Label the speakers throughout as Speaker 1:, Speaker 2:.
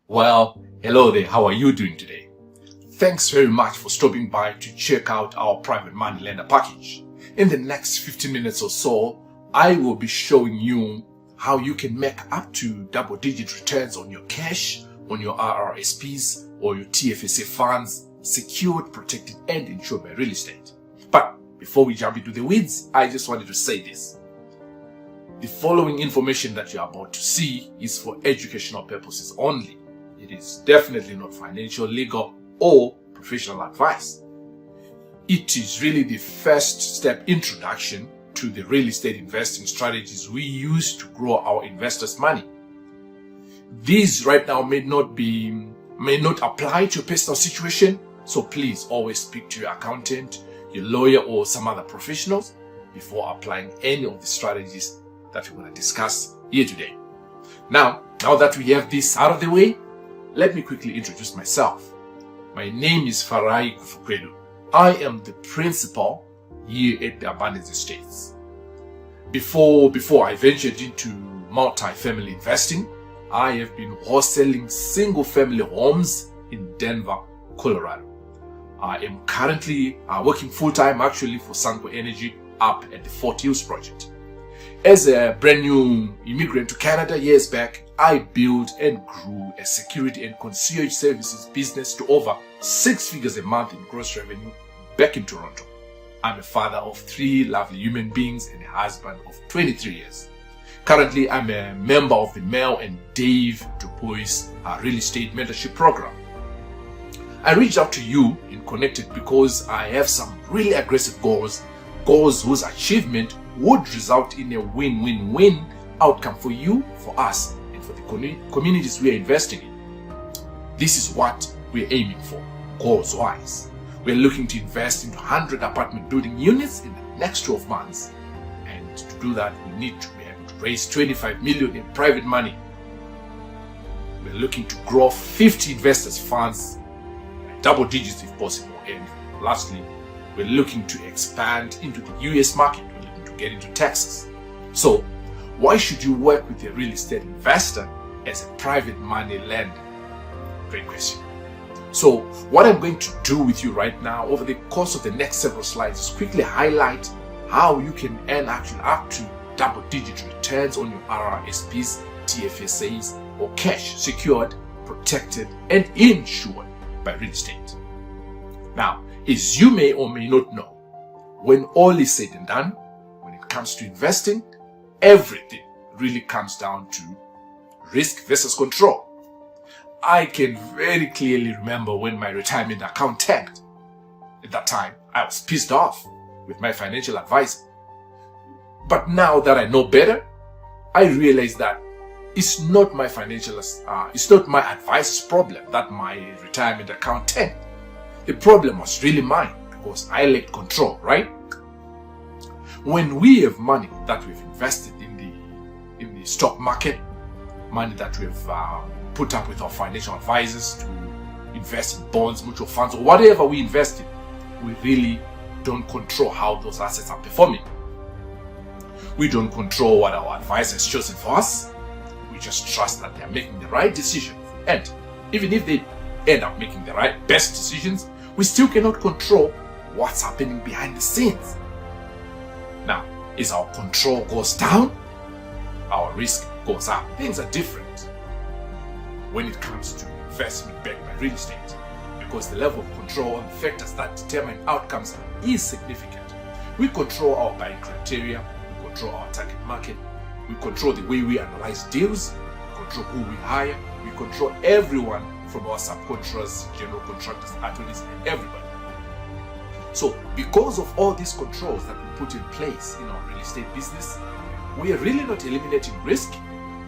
Speaker 1: Well, hello there, how are you doing today? Thanks very much for stopping by to check out our private money lender package. In the next 15 minutes or so, I will be showing you how you can make up to double-digit returns on your cash, on your RRSPs or your TFSA funds, secured, protected and insured by real estate. But before we jump into the weeds, I just wanted to say this. The following information that you are about to see is for educational purposes only. It is definitely not financial, legal, or professional advice. It is really the first step introduction to the real estate investing strategies we use to grow our investors' money. These right now may not apply to your personal situation, so please always speak to your accountant, your lawyer, or some other professionals before applying any of the strategies that we're going to discuss here today. Now that we have this out of the way, let me quickly introduce myself. My name is Farai Kufakwedu. I am the principal here at the Abundance Estates. Before I ventured into multi-family investing, I have been wholesaling single-family homes in Denver, Colorado. I am currently working full-time actually for Sunco Energy up at the Fort Hills project. As a brand new immigrant to Canada years back, I built and grew a security and concierge services business to over 6 figures a month in gross revenue back in Toronto. I'm a father of 3 lovely human beings and a husband of 23 years. Currently, I'm a member of the Mel and Dave DuBois real estate mentorship program. I reached out to you and connected because I have some really aggressive goals whose achievement would result in a win-win-win outcome for you, for us, and for the communities we are investing in. This is what we're aiming for, goals-wise. We're looking to invest into 100 apartment building units in the next 12 months. And to do that, we need to be able to raise 25 million in private money. We're looking to grow 50 investors' funds, double digits if possible. And lastly, we're looking to expand into the US market. We're looking to get into Texas. So, why should you work with a real estate investor as a private money lender? Great question. So, what I'm going to do with you right now over the course of the next several slides is quickly highlight how you can earn actually up to double-digit returns on your RRSPs, TFSAs, or cash secured, protected, and insured by real estate. Now, as you may or may not know, when all is said and done, when it comes to investing, everything really comes down to risk versus control. I can very clearly remember when my retirement account tanked. At that time, I was pissed off with my financial advisor. But now that I know better, I realize that it's not my advisor's problem that my retirement account tanked. The problem was really mine because I lacked control, right? When we have money that we've invested in the stock market, money that we've put up with our financial advisors to invest in bonds, mutual funds, or whatever we invest in, we really don't control how those assets are performing. We don't control what our advisor has chosen for us. We just trust that they're making the right decision. And even if they end up making the best decisions, we still cannot control what's happening behind the scenes. Now, as our control goes down, our risk goes up. Things are different when it comes to investment backed by real estate because the level of control on the factors that determine outcomes is significant. We control our buying criteria, we control our target market, we control the way we analyze deals, we control who we hire, we control everyone from our subcontractors, general contractors, attorneys, and everybody. So, because of all these controls that we put in place in our real estate business, we are really not eliminating risk,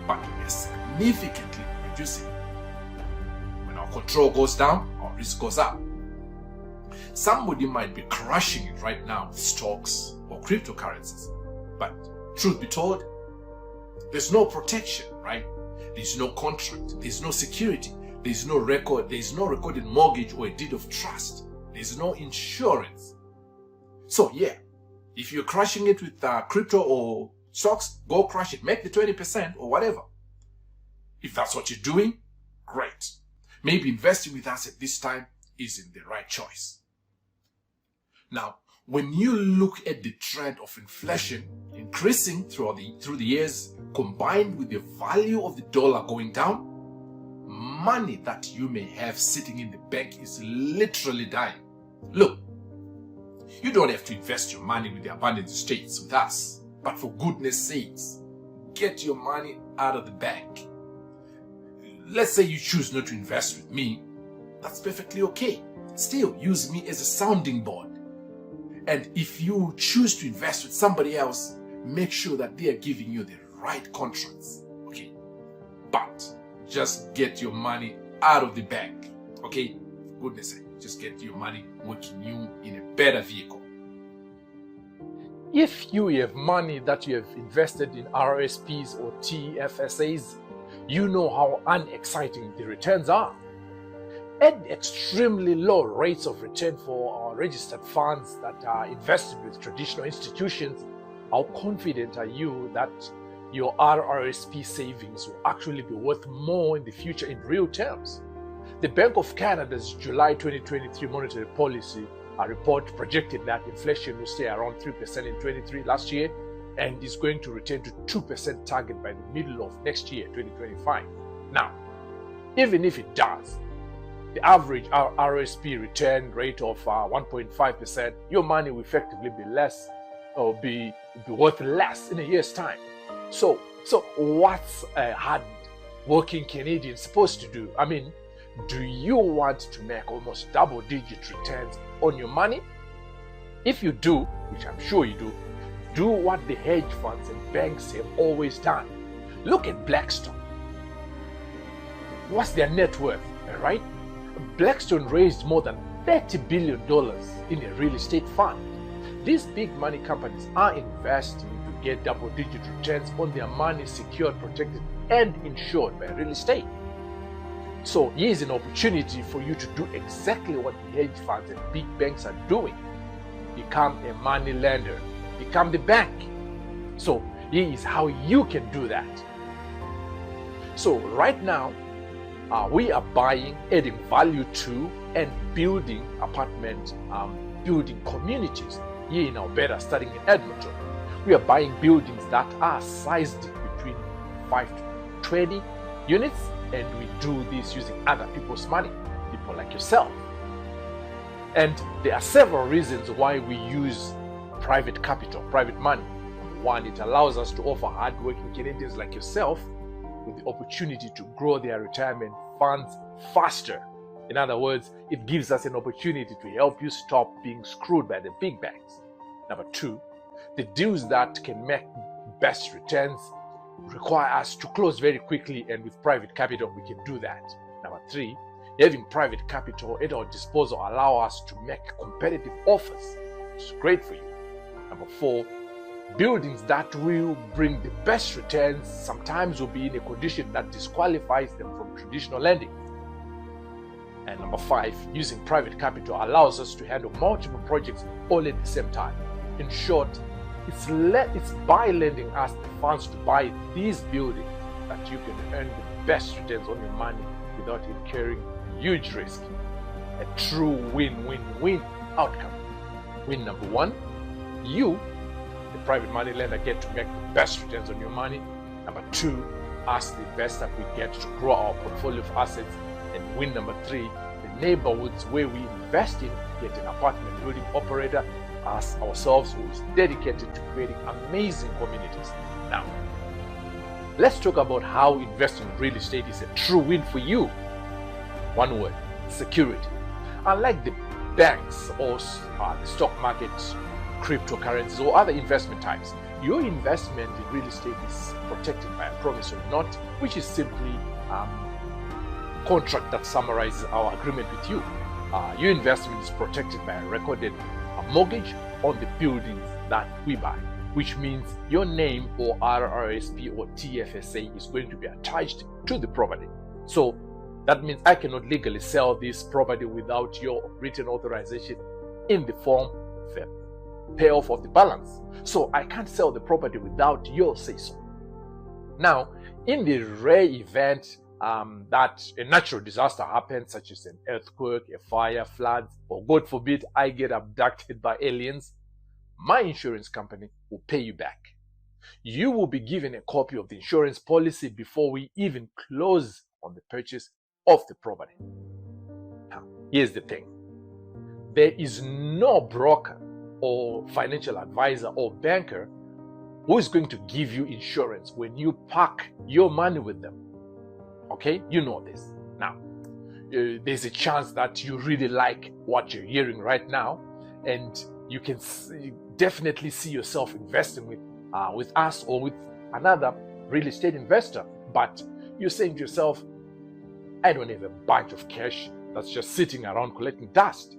Speaker 1: but we are significantly reducing it. When our control goes down, our risk goes up. Somebody might be crushing it right now with stocks or cryptocurrencies, but truth be told, there's no protection, right? There's no contract, there's no security, there's no record, there's no recorded mortgage or a deed of trust. There's no insurance. So yeah, if you're crushing it with crypto or stocks, go crush it. Make the 20% or whatever. If that's what you're doing, great. Maybe investing with us at this time isn't the right choice. Now, when you look at the trend of inflation increasing through the years, combined with the value of the dollar going down, money that you may have sitting in the bank is literally dying. Look, you don't have to invest your money with the abundant states with us, but for goodness sakes, get your money out of the bank. Let's say you choose not to invest with me, that's perfectly okay. Still, use me as a sounding board. And if you choose to invest with somebody else, make sure that they are giving you the right contracts, okay? But just get your money out of the bank, okay? For goodness sake, just get your money working you in a better vehicle.
Speaker 2: If you have money that you have invested in RRSPs or TFSAs, you know how unexciting the returns are. At extremely low rates of return for our registered funds that are invested with traditional institutions, how confident are you that your RRSP savings will actually be worth more in the future in real terms? The Bank of Canada's July 2023 monetary policy report projected that inflation will stay around 3% in 23 last year and is going to return to 2% target by the middle of next year, 2025. Now, even if it does, the average RRSP return rate of 1.5%, your money will effectively be less or be worth less in a year's time. So what's a hard-working Canadian supposed to do? I mean, do you want to make almost double-digit returns on your money? If you do, which I'm sure you do what the hedge funds and banks have always done. Look at Blackstone. What's their net worth, right? Blackstone raised more than $30 billion in a real estate fund. These big money companies are investing to get double-digit returns on their money secured, protected, and insured by real estate. So here's an opportunity for you to do exactly what the hedge funds and big banks are doing. Become a money lender. Become the bank. So here is how you can do that. So right now, we are buying, adding value to, and building apartment building communities here in Alberta, starting in Edmonton. We are buying buildings that are sized between 5 to 20 units, and we do this using other people's money, people like yourself. And there are several reasons why we use private capital, private money. One, it allows us to offer hardworking Canadians like yourself with the opportunity to grow their retirement funds faster. In other words, it gives us an opportunity to help you stop being screwed by the big banks. Number two, the deals that can make best returns require us to close very quickly, and with private capital, we can do that. Number three, having private capital at our disposal allow us to make competitive offers, which is great for you. Number four, buildings that will bring the best returns sometimes will be in a condition that disqualifies them from traditional lending. And number five, using private capital allows us to handle multiple projects all at the same time. In short, it's by lending us the funds to buy these buildings that you can earn the best returns on your money without incurring huge risk. A true win-win-win outcome. Win number one, you, the private money lender, get to make the best returns on your money. Number two, us, the investor, we get to grow our portfolio of assets. And win number three, the neighborhoods where we invest in get an apartment building operator, us ourselves, who is dedicated to creating amazing communities. Now, let's talk about how investing in real estate is a true win for you. One word: security. Unlike the banks or the stock market, cryptocurrencies, or other investment types, your investment in real estate is protected by a promissory note, which is simply a contract that summarizes our agreement with you. Your investment is protected by a recorded mortgage on the buildings that we buy, which means your name or RRSP or TFSA is going to be attached to the property. So that means I cannot legally sell this property without your written authorization in the form of a payoff of the balance. So I can't sell the property without your say-so. Now, in the rare event that a natural disaster happens, such as an earthquake, a fire, floods, or God forbid, I get abducted by aliens, my insurance company will pay you back. You will be given a copy of the insurance policy before we even close on the purchase of the property. Now, here's the thing. There is no broker or financial advisor or banker who is going to give you insurance when you park your money with them. Okay, you know this. Now, there's a chance that you really like what you're hearing right now, and you can definitely see yourself investing with us or with another real estate investor. But you're saying to yourself, I don't have a bunch of cash that's just sitting around collecting dust.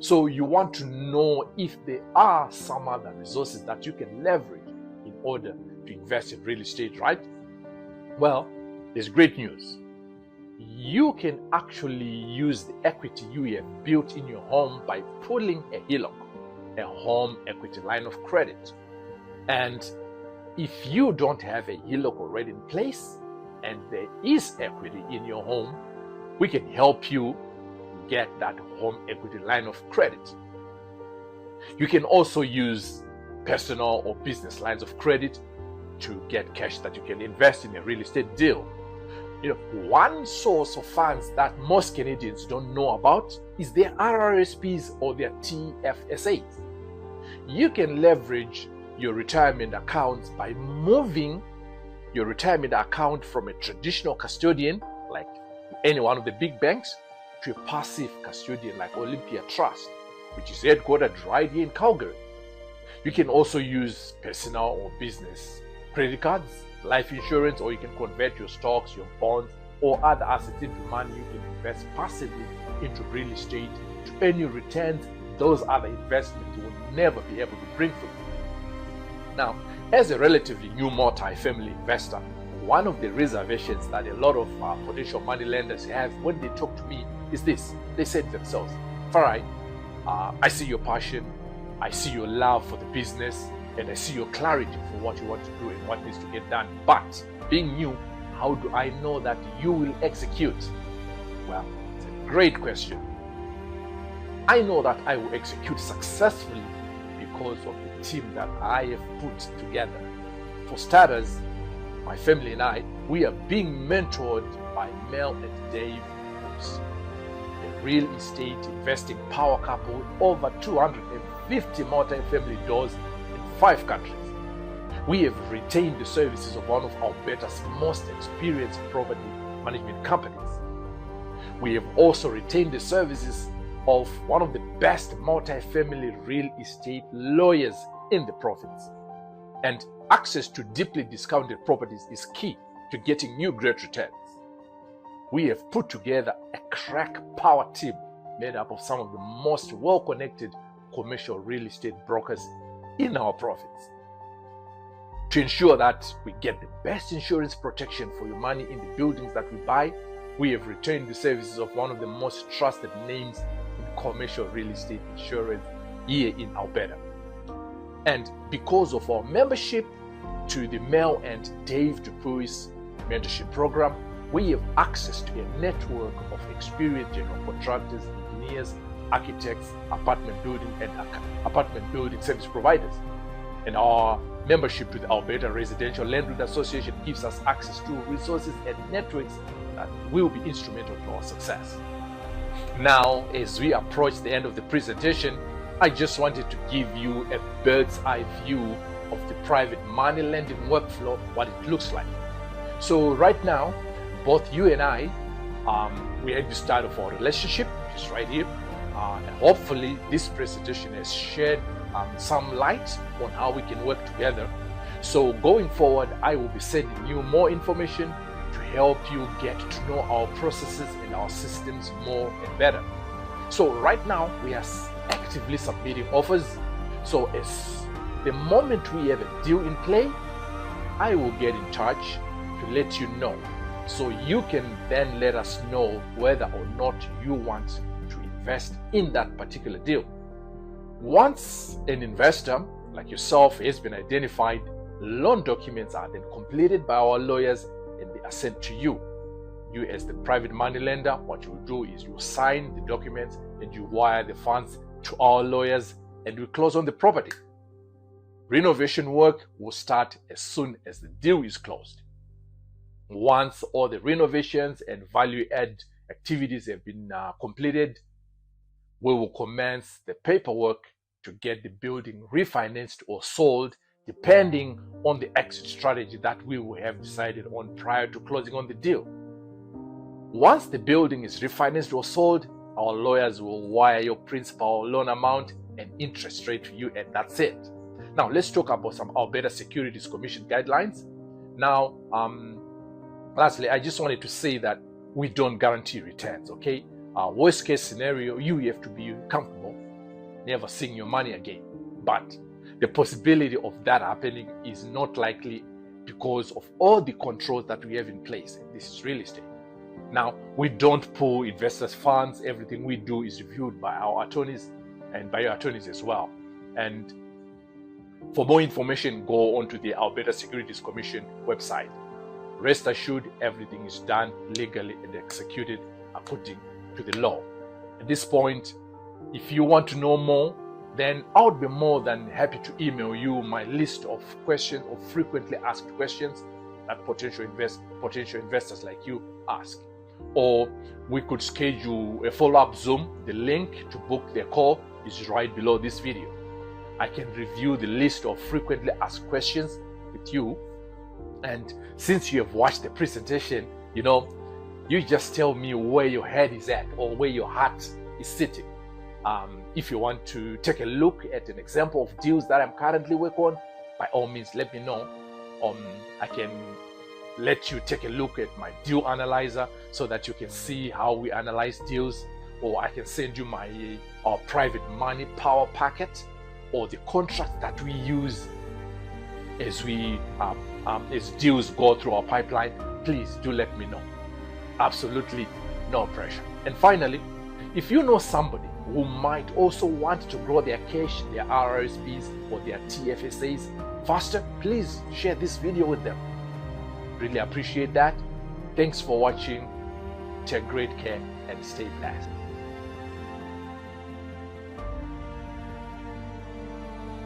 Speaker 2: So you want to know if there are some other resources that you can leverage in order to invest in real estate, right? Well, there's great news. You can actually use the equity you have built in your home by pulling a HELOC, a home equity line of credit. And if you don't have a HELOC already in place and there is equity in your home, we can help you get that home equity line of credit. You can also use personal or business lines of credit to get cash that you can invest in a real estate deal. You know, one source of funds that most Canadians don't know about is their RRSPs or their TFSAs. You can leverage your retirement accounts by moving your retirement account from a traditional custodian, like any one of the big banks, to a passive custodian like Olympia Trust, which is headquartered right here in Calgary. You can also use personal or business credit cards, life insurance, or you can convert your stocks, your bonds, or other assets into money you can invest passively into real estate to earn you returns those other investments will never be able to bring for you. Now, as a relatively new multi-family investor, one of the reservations that a lot of potential money lenders have when they talk to me is this. They say to themselves, Farai, I see your passion, I see your love for the business, and I see your clarity for what you want to do and what needs to get done. But being new, how do I know that you will execute? Well, it's a great question. I know that I will execute successfully because of the team that I have put together. For starters, my family and I, we are being mentored by Mel and Dave, a real estate investing power couple with over 250 multi-family doors in 5 countries. We have retained the services of one of Alberta's most experienced property management companies. We have also retained the services of one of the best multi-family real estate lawyers in the province. And access to deeply discounted properties is key to getting new great returns. We have put together a crack power team made up of some of the most well-connected commercial real estate brokers in our province. To ensure that we get the best insurance protection for your money in the buildings that we buy, we have retained the services of one of the most trusted names in commercial real estate insurance here in Alberta. And because of our membership to the Mel and Dave Dupuis mentorship program, we have access to a network of experienced general contractors, engineers, architects, apartment building service providers. And our membership to the Alberta Residential Landlord Association gives us access to resources and networks that will be instrumental to our success. Now, as we approach the end of the presentation, I just wanted to give you a bird's eye view of the private money lending workflow, what it looks like. So right now, both you and I, we're at the start of our relationship, which is right here. And hopefully this presentation has shed some light on how we can work together. So going forward, I will be sending you more information to help you get to know our processes and our systems more and better. So right now, we are actively submitting offers. So as the moment we have a deal in play, I will get in touch to let you know. So you can then let us know whether or not you want to invest in that particular deal. Once an investor like yourself has been identified, loan documents are then completed by our lawyers and they are sent to you. You as the private money lender, what you do is you sign the documents and you wire the funds to our lawyers and we close on the property. Renovation work will start as soon as the deal is closed. Once all the renovations and value-add activities have been completed, we will commence the paperwork to get the building refinanced or sold, depending on the exit strategy that we will have decided on prior to closing on the deal. Once the building is refinanced or sold, our lawyers will wire your principal, loan amount, and interest rate to you, and that's it. Now, let's talk about some Alberta Securities Commission guidelines. Now, lastly, I just wanted to say that we don't guarantee returns, okay? Worst case scenario, you have to be comfortable never seeing your money again. But the possibility of that happening is not likely because of all the controls that we have in place. This is real estate. Now, we don't pull investors' funds. Everything we do is reviewed by our attorneys and by your attorneys as well. And for more information, go onto the Alberta Securities Commission website. Rest assured, everything is done legally and executed according to the law. At this point, if you want to know more, then I would be more than happy to email you my list of questions or frequently asked questions that potential investors like you ask. Or we could schedule a follow-up Zoom. The link to book the call is right below this video. I can review the list of frequently asked questions with you. And since you have watched the presentation, you just tell me where your head is at or where your heart is sitting. If you want to take a look at an example of deals that I'm currently working on, by all means, let me know. I can let you take a look at my deal analyzer so that you can see how we analyze deals, or I can send you our private money power packet or the contract that we use as deals go through our pipeline. Please do let me know. Absolutely no pressure. And finally, if you know somebody who might also want to grow their cash, their RRSPs or their TFSAs faster, please share this video with them. Really appreciate that. Thanks for watching. Take great care and stay blessed.